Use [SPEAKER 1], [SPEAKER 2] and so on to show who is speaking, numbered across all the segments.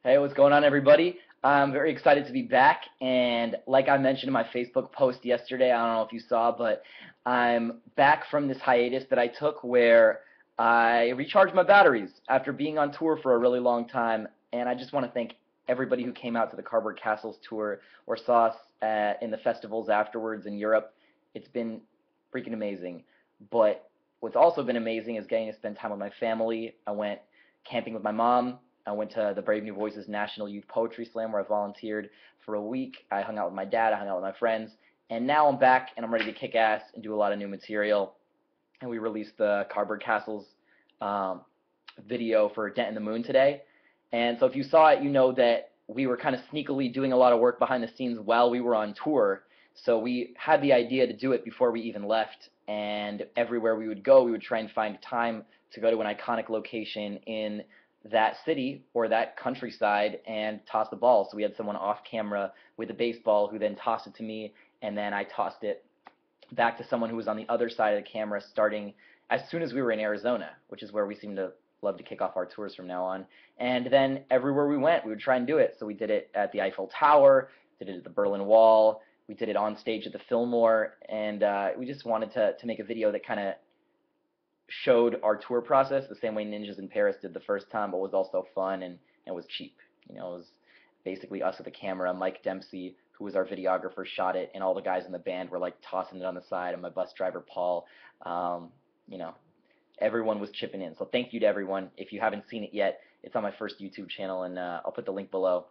[SPEAKER 1] Hey, what's going on, everybody? I'm very excited to be back, and like I mentioned in my Facebook post yesterday, I don't know if you saw, but I'm back from this hiatus that I took where I recharged my batteries after being on tour for a really long time, and I just want to thank everybody who came out to the Cardboard Castles tour or saw us in the festivals afterwards in Europe. It's been freaking amazing, but what's also been amazing is getting to spend time with my family. I went camping with my mom. I went to the Brave New Voices National Youth Poetry Slam where I volunteered for a week. I hung out with my dad, I hung out with my friends, and now I'm back and I'm ready to kick ass and do a lot of new material. And we released the Cardboard Castles video for Dent in the Moon today. And so if you saw it, you know that we were kind of sneakily doing a lot of work behind the scenes while we were on tour. So we had the idea to do it before we even left, and everywhere we would go, we would try and find time to go to an iconic location in that city or that countryside and toss the ball. So we had someone off camera with a baseball who then tossed it to me, and then I tossed it back to someone who was on the other side of the camera starting as soon as we were in Arizona, which is where we seem to love to kick off our tours from now on. And then everywhere we went, we would try and do it. So we did it at the Eiffel Tower, did it at the Berlin Wall, we did it on stage at the Fillmore, and we just wanted to make a video that kind of showed our tour process the same way Ninjas in Paris did the first time, but was also fun and was cheap. You know, it was basically us with a camera. Mike Dempsey, who was our videographer, shot it, and all the guys in the band were like tossing it on the side, and my bus driver Paul. You know, everyone was chipping in. So thank you to everyone. If you haven't seen it yet, it's on my first YouTube channel, and I'll put the link below.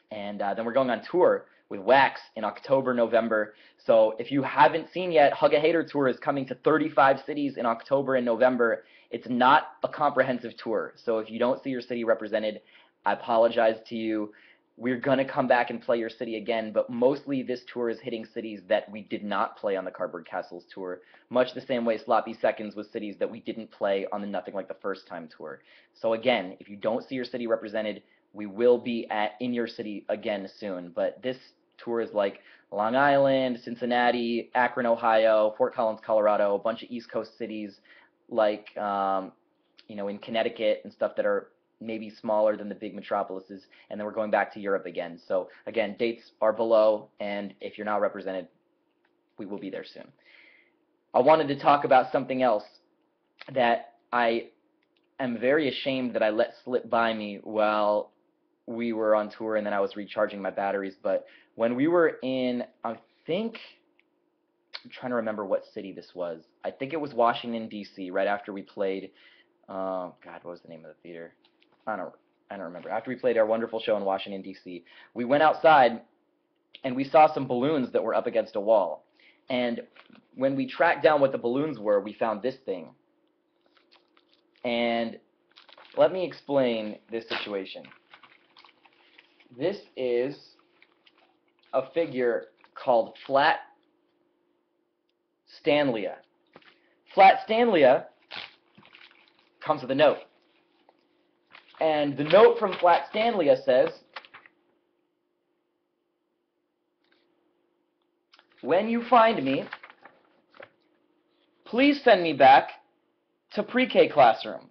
[SPEAKER 1] And then we're going on tour with Wax in October, November. So if you haven't seen yet, Hug a Hater Tour is coming to 35 cities in October and November. It's not a comprehensive tour. So if you don't see your city represented, I apologize to you. We're going to come back and play your city again, but mostly this tour is hitting cities that we did not play on the Cardboard Castles tour, much the same way Sloppy Seconds was cities that we didn't play on the Nothing Like the First Time tour. So again, if you don't see your city represented, we will be in your city again soon, but this tour is like Long Island, Cincinnati, Akron, Ohio, Fort Collins, Colorado, a bunch of East Coast cities like you know, in Connecticut and stuff that are maybe smaller than the big metropolises, and then we're going back to Europe again. So again, dates are below, and if you're not represented, we will be there soon. I wanted to talk about something else that I am very ashamed that I let slip by me while we were on tour and then I was recharging my batteries, but when we were in, I'm trying to remember what city this was. I think it was Washington, D.C., right after we played, God, what was the name of the theater? I don't remember. After we played our wonderful show in Washington, D.C., we went outside and we saw some balloons that were up against a wall. And when we tracked down what the balloons were, we found this thing. And let me explain this situation. This is a figure called Flat Stanlia. Flat Stanlia comes with a note. And the note from Flat Stanlia says, "When you find me, please send me back to pre-K classroom.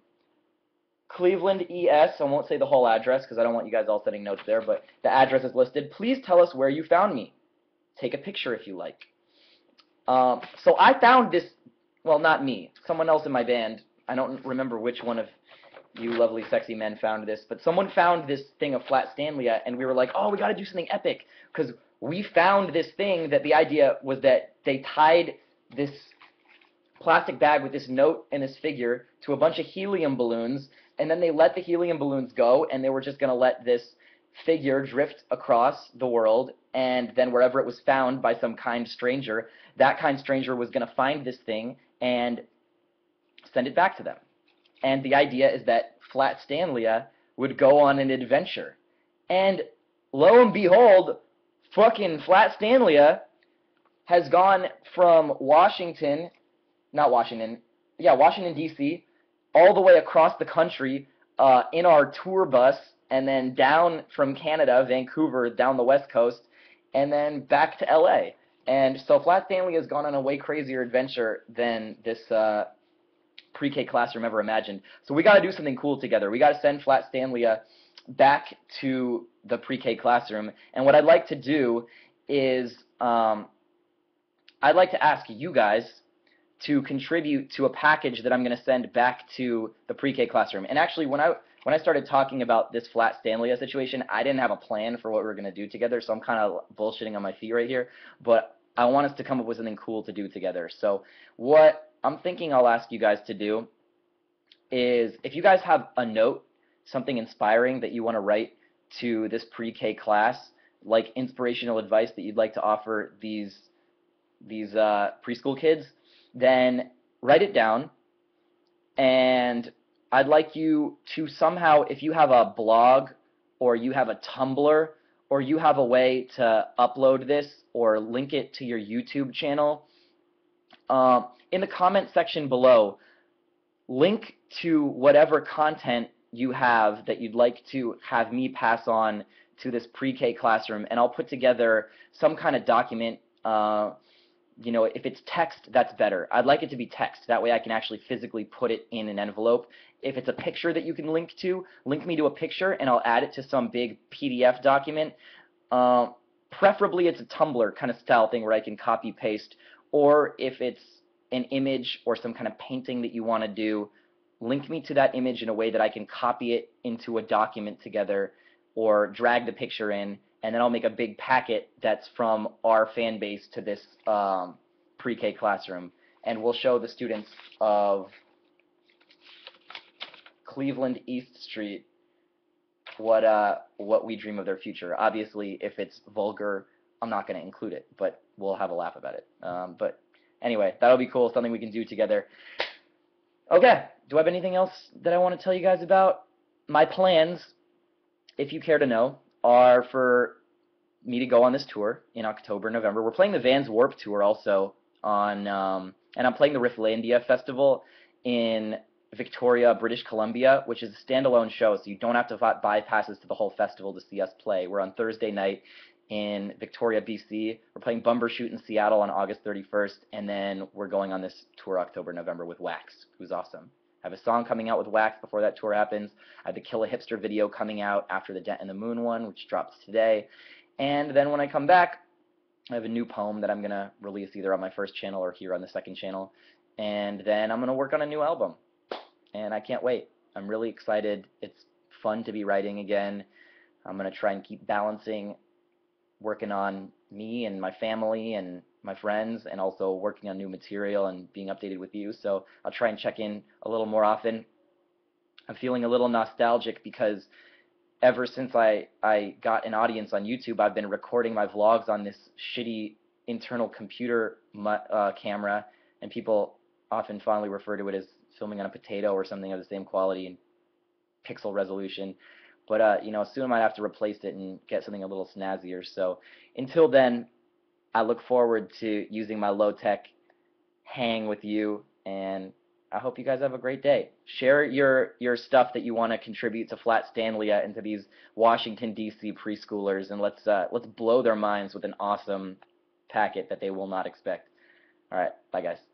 [SPEAKER 1] Cleveland, ES." I won't say the whole address because I don't want you guys all sending notes there, but the address is listed. "Please tell us where you found me. Take a picture if you like." So I found this, well, not me, someone else in my band. I don't remember which one of you lovely, sexy men found this, but someone found this thing of Flat Stanlia, and we were like, oh, we got to do something epic, because we found this thing that the idea was that they tied this plastic bag with this note and this figure to a bunch of helium balloons, and then they let the helium balloons go, and they were just going to let this figure drift across the world, and then wherever it was found by some kind stranger, that kind stranger was going to find this thing and send it back to them. And the idea is that Flat Stanlia would go on an adventure. And lo and behold, fucking Flat Stanlia has gone from Washington, D.C., all the way across the country in our tour bus, and then down from Canada, Vancouver, down the West Coast, and then back to L.A. And so Flat Stanlia has gone on a way crazier adventure than this pre-K classroom ever imagined. So we got to do something cool together. We got to send Flat Stanlia back to the pre-K classroom. And what I'd like to do is I'd like to ask you guys to contribute to a package that I'm going to send back to the pre-K classroom. And actually, when I started talking about this flat Stanlia situation, I didn't have a plan for what we were going to do together, so I'm kind of bullshitting on my feet right here. But I want us to come up with something cool to do together. So what I'm thinking I'll ask you guys to do is, if you guys have a note, something inspiring that you want to write to this pre-K class, like inspirational advice that you'd like to offer these preschool kids, then write it down. And I'd like you to somehow, if you have a blog or you have a Tumblr or you have a way to upload this or link it to your YouTube channel, in the comment section below, link to whatever content you have that you'd like to have me pass on to this pre-K classroom, and I'll put together some kind of document. You know, if it's text, that's better. I'd like it to be text. That way I can actually physically put it in an envelope. If it's a picture that you can link to, link me to a picture and I'll add it to some big PDF document. Preferably it's a Tumblr kind of style thing where I can copy paste, or if it's an image or some kind of painting that you want to do, link me to that image in a way that I can copy it into a document together or drag the picture in, and then I'll make a big packet that's from our fan base to this pre-K classroom, and we'll show the students of Cleveland East Street what we dream of their future. Obviously, if it's vulgar, I'm not going to include it, but we'll have a laugh about it. But anyway, that'll be cool, something we can do together. Okay, do I have anything else that I want to tell you guys about? My plans, if you care to know, are for me to go on this tour in October, November. We're playing the Vans Warped Tour also on, and I'm playing the Rifflandia Festival in Victoria, British Columbia, which is a standalone show, so you don't have to buy passes to the whole festival to see us play. We're on Thursday night in Victoria, BC. We're playing Bumbershoot in Seattle on August 31st, and then we're going on this tour October, November with Wax, who's awesome. I have a song coming out with Wax before that tour happens. I have the Kill a Hipster video coming out after the Dent and the Moon one, which drops today. And then when I come back, I have a new poem that I'm going to release either on my first channel or here on the second channel. And then I'm going to work on a new album. And I can't wait. I'm really excited. It's fun to be writing again. I'm going to try and keep balancing working on me and my family and my friends, and also working on new material and being updated with you. So I'll try and check in a little more often. I'm feeling a little nostalgic because ever since I got an audience on YouTube, I've been recording my vlogs on this shitty internal computer camera, and people often fondly refer to it as filming on a potato or something of the same quality and pixel resolution. But you know, soon I might have to replace it and get something a little snazzier. So until then, I look forward to using my low-tech hang with you, and I hope you guys have a great day. Share your stuff that you want to contribute to Flat Stanlia and to these Washington, D.C. preschoolers, and let's blow their minds with an awesome packet that they will not expect. All right, bye guys.